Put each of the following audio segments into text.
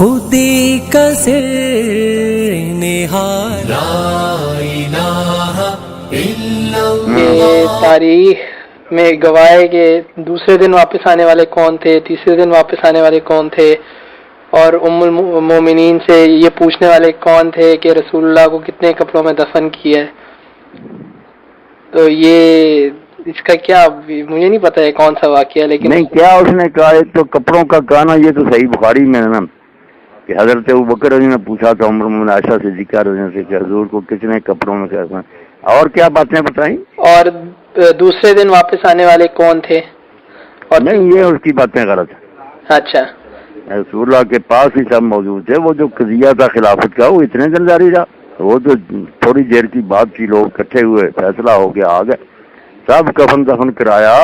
خودی کا نہار لا الہ الا اللہ۔ تاریخ میں گواہ کہ دوسرے دن واپس آنے والے کون تھے، تیسرے دن واپس آنے والے کون تھے، اور ام المومنین سے یہ پوچھنے والے کون تھے کہ رسول اللہ کو کتنے کپڑوں میں دفن کیا ہے۔ تو یہ اس کا کیا، مجھے نہیں پتا ہے کون سا واقعہ، لیکن نہیں کیا اس نے کہا، ایک تو کپڑوں کا کہنا، یہ تو صحیح بخاری میں ہے نا کہ حضرت ابوبکر رضی نے پوچھا تھا عمر بن عائشہ صدیقہ رضی سے کہ حضور کو کتنے کپڑوں میں کیا، اور کیا باتیں بتائیں، اور دوسرے دن واپس آنے والے کون تھے، اور نہیں یہ اس کی باتیں غلط ہیں۔ اچھا رسول اللہ کے پاس ہی سب موجود تھے، وہ جو قضیہ تھا خلافت کا وہ اتنے دن جاری رہا، وہ تو تھوڑی دیر کی بات تھی، لوگ اکٹھے ہوئے، فیصلہ ہو گیا، آ گئے، سب کفن دفن کرایا،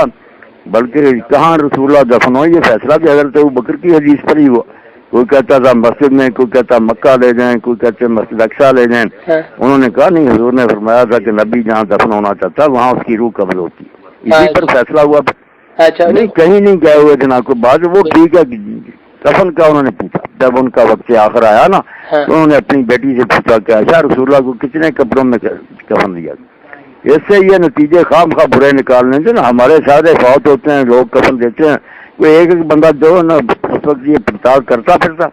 بلکہ کہاں رسول اللہ دفن ہوئے، یہ فیصلہ بھی حضرت ابوبکر کی حدیث پر ہی ہوا، کوئی کہتا تھا مسجد میں، کوئی کہتا مکہ لے جائیں، کوئی کہتے مسجد اقصیٰ لے جائیں، انہوں نے کہا نہیں، حضور نے فرمایا تھا کہ نبی جہاں دفن ہونا چاہتا وہاں اس کی روح قبض ہوتی، اسی پر فیصلہ ہوا۔ اچھا نہیں کہیں نہیں گئے ہوئے تھے نا کوئی بات، وہ ٹھیک ہے، دفن کا انہوں نے پوچھا، جب ان کا وقت آخر آیا نا تو انہوں نے اپنی بیٹی سے پوچھا کہ اچھا رسول اللہ کو کتنے کپڑوں میں کفن دیا، اس سے یہ نتیجے خام خواہ برے نکالنے تھے نا، ہمارے سارے فوت ہوتے ہیں، لوگ کفن دیتے ہیں، کوئی ایک ایک بندہ جو ہے نا اس وقت یہ پڑتال کرتا پھرتا،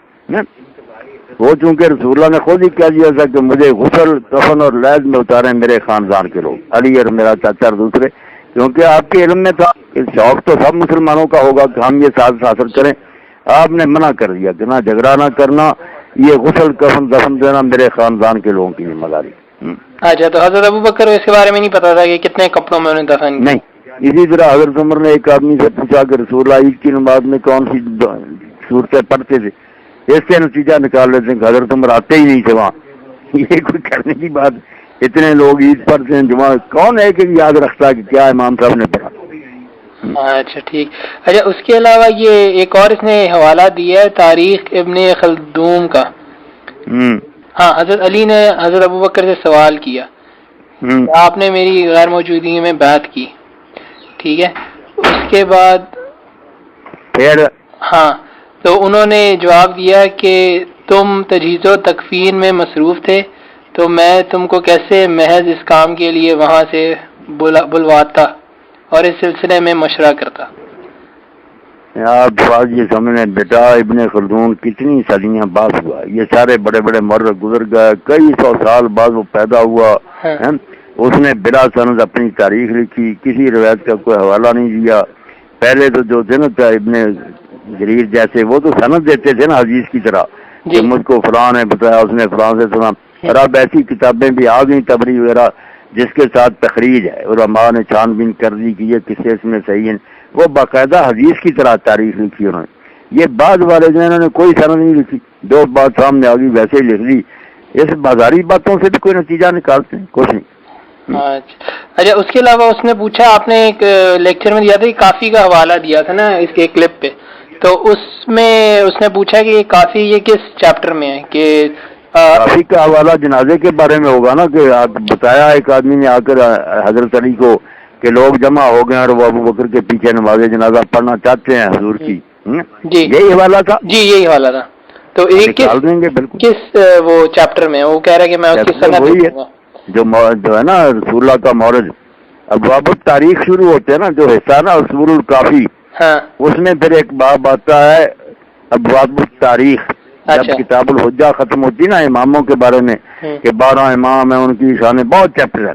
وہ چونکہ رسول اللہ نے خود ہی کہہ دیا تھا کہ مجھے غسل کفن اور لیز میں اتارے میرے خاندان کے لوگ، علی اور میرا چاچا اور دوسرے، کیونکہ آپ کے علم میں تھا کہ شوق تو سب مسلمانوں کا ہوگا کہ ہم یہ ساتھ حاصل کریں، آپ نے منع کر دیا کہ نہ جھگڑا نہ کرنا، یہ غسل کفن دفن دینا میرے خاندان کے لوگوں کی ذمہ داری۔ اچھا تو حضرت ابوبکر اس کے بارے میں نہیں پتا تھا کہ کتنے کپڑوں میں انہیں دفن کیا؟ نہیں، اسی طرح حضرت عمر نے ایک آدمی سے پوچھا کہ رسول اللہ عید کی نماز میں کون سی صورتیں پڑھتے تھے، اس سے نتیجہ نکال لیتے ہیں کہ حضرت عمر آتے ہی نہیں تھے وہاں، یہ کوئی کرنے کی بات، اتنے لوگ عید پڑھتے ہیں، جمعہ کون ہے کہ یاد رکھتا ہے کہ کیا امام صاحب نے پڑھا۔ اچھا ٹھیک۔ اچھا اس کے علاوہ یہ ایک اور اس نے حوالہ دیا ہے تاریخ ابن خلدون کا، ہاں حضرت علی نے حضرت ابوبکر سے سوال کیا، آپ نے میری غیر موجودگی میں بیعت کی، ٹھیک ہے، اس کے بعد پھر ہاں تو انہوں نے جواب دیا کہ تم تجہیز و تکفین میں مصروف تھے، تو میں تم کو کیسے محض اس کام کے لیے وہاں سے بلواتا اور اس سلسلے میں مشورہ کرتا۔ آپ بات یہ سمجھیں بیٹا، ابن خلدون کتنی صدیاں بعد ہوا، یہ سارے بڑے بڑے مورخ گزر گئے، کئی سو سال بعد وہ پیدا ہوا، اس نے بلا سند اپنی تاریخ لکھی، کسی روایت کا کوئی حوالہ نہیں دیا۔ پہلے تو جو تھے نا ابن جریر جیسے، وہ تو سند دیتے تھے نا حدیث کی طرح کہ مجھ کو فلاں نے بتایا، اس نے فلاں سے سنا، اور اب ایسی کتابیں بھی آ گئی تبری وغیرہ جس کے ساتھ تخریج ہے، علماء نے چھان بین کر دی کہ یہ کس اس میں صحیح ہے، وہ باقاعدہ حدیث کی طرح تاریخ لکھی انہوں نے۔ یہ بعد والے جو انہوں نے کوئی سند نہیں لکھی، جو بات سامنے آ گئی ویسے ہی لکھ دی، اس بازاری باتوں سے بھی کوئی نتیجہ نکالتے ہیں، کچھ نہیں۔ اچھا اس کے علاوہ اس نے پوچھا، آپ نے ایک لیکچر میں دیا تھا، کافی کا حوالہ دیا تھا نا اس کے کلپ پہ، تو اس میں اس نے پوچھا کہ یہ کافی یہ کس چیپٹر میں ہے، کہ کافی کا حوالہ جنازے کے بارے میں ہوگا نا، کہ بتایا ایک آدمی نے آ کر حضرت علی کو کہ لوگ جمع ہو گئے اور وہ ابوبکر کے پیچھے نماز جنازہ پڑھنا چاہتے ہیں حضور کی، جی یہی حوالہ تھا، جی یہی حوالہ تھا، تو ایک دیں گے بالکل کس وہ چیپٹر میں، وہ کہہ رہا ہے کہ میں اس کی سند وہی ہے جو ہے نا رسول اللہ کا مورد، ابواب التاریخ شروع ہوتے ہیں نا، جو حصہ نا اصول الکافی، اس میں پھر ایک باب آتا ہے ابواب التاریخ، جب کتاب الحجہ ختم ہوتی نا اماموں کے بارے میں کہ 12 امام ہیں، ان کی شان بہت چیپٹر ہے،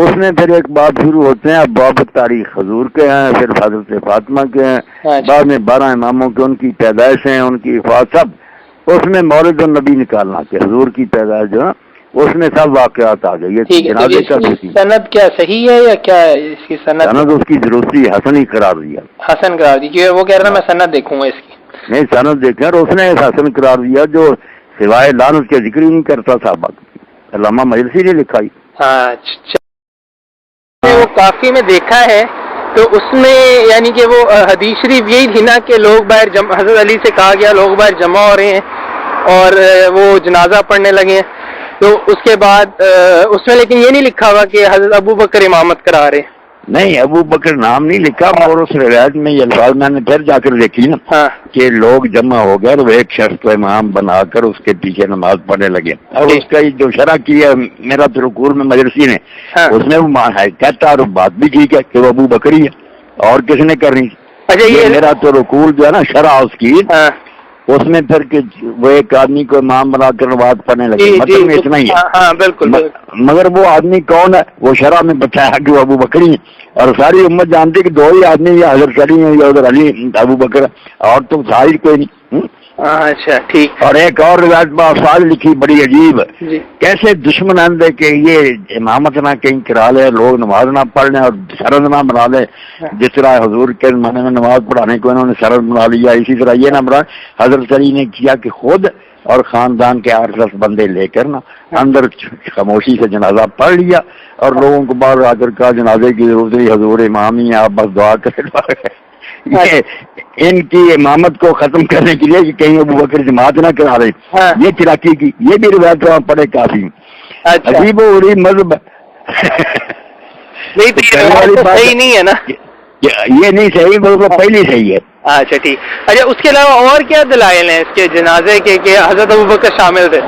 اس میں پھر ایک باب شروع ہوتے ہیں ابواب التاریخ، حضور کے ہیں، پھر حضرت فاطمہ کے ہیں، بعد میں 12 اماموں کے، ان کی پیدائش ہیں، ان کی وفات، سب اس میں مولد النبی نکالنا کہ حضور کی پیدائش جو ہے اس میں سب واقعات آ گئے۔ یہ جنازے کا سند کیا صحیح ہے یا کیا اس کی سند اس کی ضروری حسن ہی قرار دیا، حسن قرار دی، کیونکہ وہ کہہ رہا میں سند دیکھوں گا اس کی، نہیں سند دیکھیں، اور اس نے حسن قرار دیا جو سوائے لعنت کے ذکر ہی نہیں کرتا صحابہ، علامہ مجلسی نے لکھا ہی۔ وہ کافی میں دیکھا ہے تو اس میں یعنی کہ وہ حدیث شریف یہی تھی نا کہ لوگ باہر حضرت علی سے کہا گیا لوگ باہر جمع ہو رہے ہیں اور وہ جنازہ پڑھنے لگے ہیں، تو اس کے بعد اس میں لیکن یہ نہیں لکھا ہوا کہ حضرت ابو بکر امامت کرا رہے، نہیں ابو بکر نام نہیں لکھا، اور اس روایت میں یہ الفاظ میں نے پھر جا کر دیکھی نا کہ لوگ جمع ہو گئے اور وہ ایک شخص کو امام بنا کر اس کے پیچھے نماز پڑھنے لگے، اور اس کا جو شرح کیا میرا ترکور میں مدرسی نے اس میں وہ کہتا اور بات بھی ٹھیک ہے کہ وہ ابو بکری ہے اور کس نے کرنی. یہ میرا ترکور جو ہے نا شرح اس کی، اس میں پھر کہ وہ ایک آدمی کو امام بنا کر نماز پڑھنے لگے، مطلب میں اتنا ہی ہے. بالکل. مگر وہ آدمی کون ہے وہ شرح میں بتایا کہ وہ ابو بکری ہے، اور ساری امت جانتی کہ دو ہی آدمی یا حضرت علی ہیں یا ادھر علی ابو بکر، اور تو ساری کوئی نہیں. اچھا ٹھیک. اور ایک اور روایت بافال لکھی بڑی عجیب، کیسے دشمن اندے کہ یہ امامت نہ کہیں کرا لے، لوگ نماز نہ پڑھ لیں اور سرد نہ بنا لے، جس طرح حضور کے زمانے میں نماز پڑھانے کو انہوں نے سرد بنا لیا، اسی طرح یہ نہ بنا. حضرت علی نے کیا کہ خود اور خاندان کے 8-10 بندے لے کر نا اندر خاموشی سے جنازہ پڑھ لیا، اور لوگوں کو باہر آ کر کہا جنازے کی ضرورت نہیں، حضور امام ہی آپ بس دعا کریں. یہ ان کی امامت کو ختم کرنے کے لیے کہ کہیں ابو بکر جماعت نہ کرا رہے، یہ چراکی کی یہ بھی روایت وہاں پڑے کافی عجیب و غریب مذہب. صحیح نہیں ہے نا، یہ نہیں صحیح، بالکل پہلی صحیح ہے. اچھا ٹھیک. اچھا اس کے علاوہ اور کیا دلائل ہیں اس کے جنازے کے کہ حضرت ابو بکر شامل تھے؟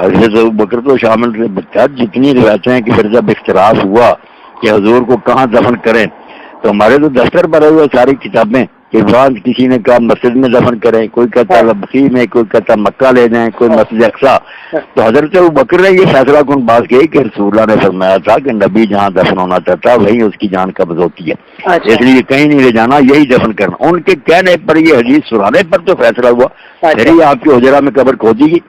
حضرت ابو بکر تو شامل تھے. جتنی روایتیں ہیں کہ پھر جب اختلاف ہوا کہ حضور کو کہاں دفن کریں تو ہمارے تو دفتر پر ہوئے ساری کتابیں کہ وہاں کسی نے کہا مسجد میں دفن کریں، کوئی کہتا بقیع میں، کوئی کہتا مکہ لے جائیں، کوئی مسجد اقصیٰ. تو حضرت ابو بکر نے یہ فیصلہ کن بات کی کہ رسول اللہ نے فرمایا تھا کہ نبی جہاں دفن ہونا چاہتا وہیں اس کی جان قبض ہوتی ہے، اس لیے کہیں نہیں لے جانا، یہی دفن کرنا. ان کے کہنے پر یہ حدیث سنانے پر تو فیصلہ ہوا. پھر یہ آپ کے حجرہ میں قبر کھودی گی،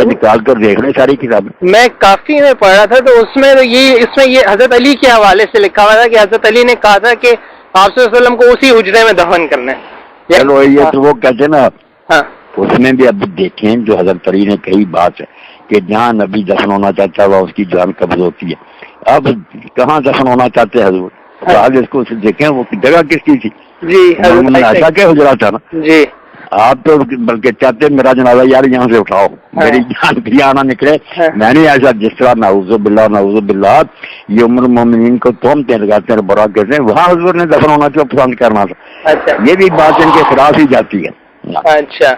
نکال کر دیکھ لیں ساری کتابیں. میں کافی میں پڑھا تھا تو اس میں یہ حضرت علی کے حوالے سے لکھا ہوا تھا کہ حضرت علی نے کہا تھا کہ آپ صلی اللہ علیہ وسلم کو اسی حجرے میں دفن کرنا ہے. چلو یہ تو وہ کہتے نا، اس میں بھی اب دیکھیں جو حضرت علی نے کہی بات ہے کہ جہاں نبی دفن ہونا چاہتا ہے اس کی جان قبض ہوتی ہے. اب کہاں دفن ہونا چاہتے ہیں حضور؟ آج اس کو دیکھیں وہ جگہ کس کی تھی؟ عائشہ کے حجرہ تھا نا. جی آپ تو بلکہ چاہتے میرا جنازہ یار یہاں سے اٹھاؤ، میری جان بھی آنا نکلے. میں نے ایسا جس طرح نعوذ باللہ یہ ام المومنین کو تہمتیں لگاتے ہیں، برا کہتے ہیں، وہاں حضور نے دفن ہونا کیوں پسند کرنا تھا؟ یہ بھی بات ان کے خلاف ہی جاتی ہے. اچھا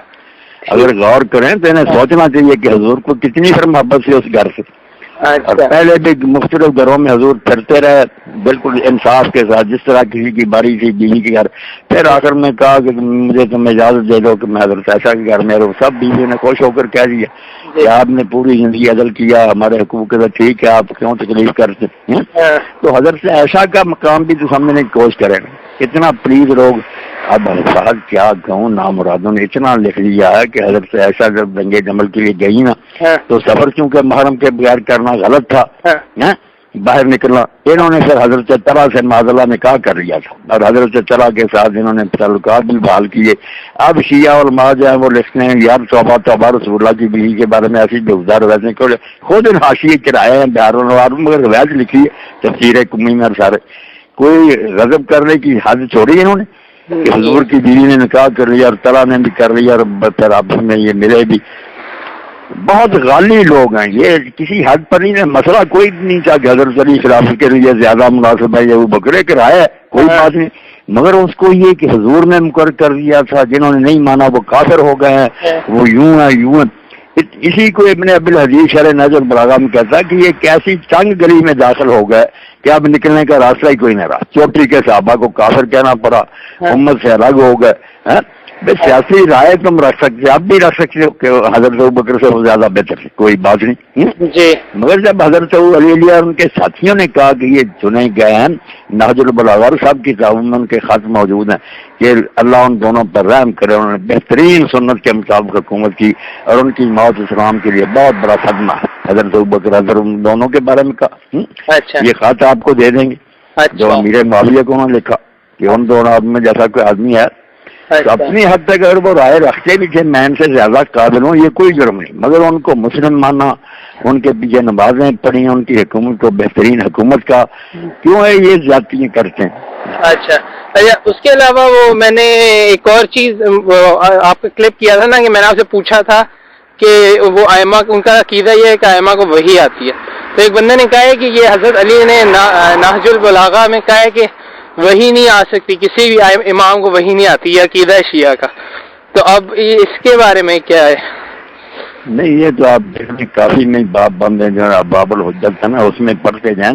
اگر غور کریں تو انہیں سوچنا چاہیے کہ حضور کو کتنی پھر محبت سے اس گھر سے. اور پہلے بھی مختلف گھروں میں حضور پھرتے رہے بالکل انصاف کے ساتھ، جس طرح کسی کی باری تھی بیوی کے گھر. پھر آخر میں کہا کہ مجھے تم اجازت دے دو کہ میں حضرت عائشہ کے گھر میں رہوں. سب بیوی نے خوش ہو کر کہہ دیا کہ آپ نے پوری زندگی عدل کیا، ہمارے حقوق کے ساتھ ٹھیک ہے، آپ کیوں تکلیف کرتے ہیں. تو حضرت عائشہ کا مقام بھی تو سمجھنے کی کوشش کریں. اتنا پلیز لوگ اب الفاظ کیا کہوں، نامرادوں نے اتنا لکھ لیا ہے کہ حضرت عائشہ جب دنگے جمل کے لیے گئی نا تو سفر چونکہ محرم کے بغیر کرنا غلط تھا، باہر نکلنا، انہوں نے پھر حضرت طلحہ سے معذلہ نکاح کر لیا تھا اور حضرت طلحہ کے ساتھ انہوں نے تعلقات بھی بحال کیے. اب شیعہ علماء جو ہیں وہ لکھتے ہیں یار توبہ توبہ رسول اللہ کی بیوی کے بارے میں ایسی بےگزار روایتیں کیوں، خود ان حاشیے چرائے ہیں بہار الانوار، مگر روایت لکھی ہے تفسیر کمی میں سارے. کوئی غضب کرنے کی حد چھوڑی انہوں نے کہ حضور کی بیوی نے نکاح کر لیا اور طلحہ نے بھی کر لیا اور پھر آپس میں یہ ملے بھی. بہت غالی لوگ ہیں یہ، کسی حد پر نہیں. مسئلہ کوئی نہیں تھا کہ حضرت علی خلافت کے لیے زیادہ مناسب ہے یہ وہ بکرے کرائے ہے، کوئی بات نہیں، مگر اس کو یہ کہ حضور نے مقرر کر دیا تھا، جنہوں نے نہیں مانا وہ کافر ہو گئے ہیں، وہ یوں ہے. اسی کو ابن ابی الحدیث شرح نہج البلاغہ میں کہتا ہے کہ یہ کیسی تنگ گلی میں داخل ہو گئے کہ اب نکلنے کا راستہ ہی کوئی نہیں رہا. چوٹی کے صحابہ کو کافر کہنا پڑا، امت سے الگ ہو گئے. سیاسی رائے تم رکھ سکتے، آپ بھی رکھ سکتے ہو کہ حضرت ابوبکر سے وہ زیادہ بہتر ہے، کوئی بات نہیں. مگر جب حضرت علی اور ان کے ساتھیوں نے کہا کہ یہ چنے گئے ہیں، نہج البلاغہ سب کتابوں میں ان کے خط موجود ہیں کہ اللہ ان دونوں پر رحم کرے، انہوں نے بہترین سنت کے مطابق حکومت کی اور ان کی موت اسلام کے لیے بہت بڑا صدمہ ہے. حضرت ابوبکر حضرت ان دونوں کے بارے میں کہا. یہ خط آپ کو دے دیں گے جو امیر معاویہ کو انہوں نے لکھا کہ ان دونوں آدمی میں جیسا کوئی آدمی ہے تو اپنی حد تک اگر وہ رائے رکھتے بھی تھے میں ان سے زیادہ قابل ہوں، یہ کوئی جرم نہیں، مگر ان کو مسلم مانا، ان کے پیچھے نمازیں پڑھی، ان کی حکومت کو بہترین حکومت کا کیوں ہے یہ زیادتیاں کرتے ہیں. اچھا اس کے علاوہ وہ میں نے ایک اور چیز آپ کا کلپ کیا تھا نا کہ میں نے آپ سے پوچھا تھا کہ وہ ائمہ ان کا عقیدہ یہ ہے کہ ائمہ کو وحی آتی ہے، تو ایک بندے نے کہا ہے کہ یہ حضرت علی نے نہج البلاغہ میں کہا ہے کہ وہی نہیں آ سکتی، کسی بھی امام کو وہی نہیں آتی، یہ عقیدہ شیعہ کا. تو اب اس کے بارے میں کیا ہے؟ نہیں یہ تو آپ دیکھیں کافی میں باب بندے جو ہے باب الحجت ہے نا اس میں پڑھتے جائیں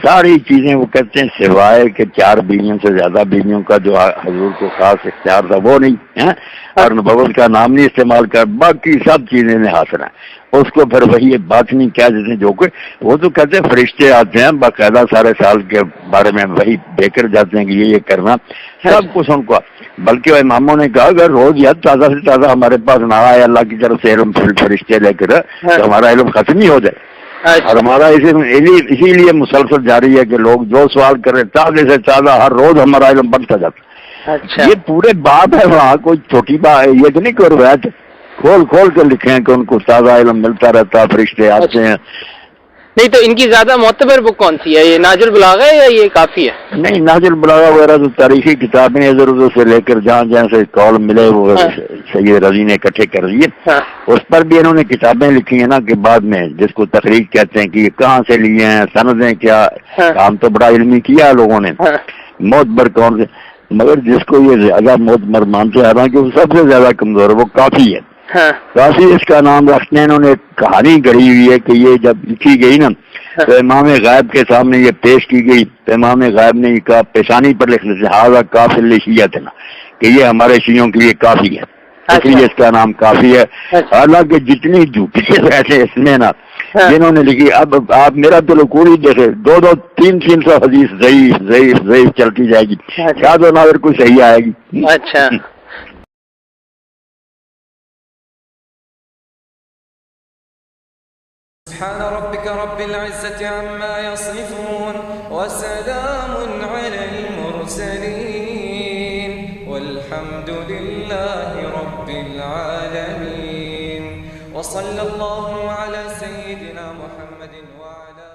ساری چیزیں وہ کہتے ہیں سوائے کہ 4 بیویوں سے زیادہ بیویوں کا جو حضور کو خاص اختیار تھا وہ نہیں اور نبوت کا نام نہیں استعمال کر، باقی سب چیزیں نے حاصل ہیں. اس کو پھر وہی بات نہیں کیا جیسے جو کہ وہ تو کہتے ہیں فرشتے آتے ہیں باقاعدہ سارے سال کے بارے میں وہی دے کر جاتے ہیں کہ یہ کرنا سب کچھ ان کو. بلکہ وہ اماموں نے کہا اگر روز یا تازہ سے تازہ ہمارے پاس نہ آئے اللہ کی طرف سے علم فرشتے لے کر تو ہمارا علم ختم ہی ہو جائے. اور ہمارا اسی لیے مسلسل جاری ہے کہ لوگ جو سوال کرے تازہ سے تازہ ہر روز ہمارا علم بڑھتا جاتا. یہ پورے باب ہے وہاں کوئی چھوٹی بات یہ تو نہیں کوئی روایت کھول کھول کے لکھے ہیں کہ ان کو تازہ علم ملتا رہتا فرشتے آتے ہیں. نہیں تو ان کی زیادہ معتبر بک کون سی ہے، یہ نہج البلاغہ ہے یا یہ کافی ہے؟ نہیں نہج البلاغہ وغیرہ تو تاریخی کتابیں ادھر ادھر سے لے کر جہاں جہاں سے کال ملے وہ سید رضی نے اکٹھے کر دیے. اس پر بھی انہوں نے کتابیں لکھی ہیں نا کہ بعد میں جس کو تخریج کہتے ہیں کہ یہ کہاں سے لیے ہیں سندیں کیا. کام تو بڑا علمی کیا لوگوں نے معتبر کون سے، مگر جس کو یہ زیادہ معتبر مانتے ہیں حالانکہ وہ سب سے زیادہ کمزور ہے وہ کافی ہے. کافی اس کا نام رکھتے ہیں انہوں نے. ایک کہانی گڑھی ہوئی ہے کہ یہ جب لکھی گئی نا تو امام غائب کے سامنے یہ پیش کی گئی تو امام غائب نے یہ کہا پیشانی پر لکھ لیتے ہاذا کافی لشیعت نا کہ یہ ہمارے شیعوں کے لیے کافی ہے، اس لیے اس کا نام کافی ہے. حالانکہ جتنی جھوٹی ایسے اس میں نا جنہوں نے لکھی اب آپ میرا تو لکور ہی دیکھے 200-300 حدیث ضعیف چلتی جائے گی شاید و نادر کوئی صحیح آئے گی. اچھا سبحان ربك رب العزة عما يصفون وسلام على المرسلين والحمد لله رب العالمين وصلى الله على سيدنا محمد وعلى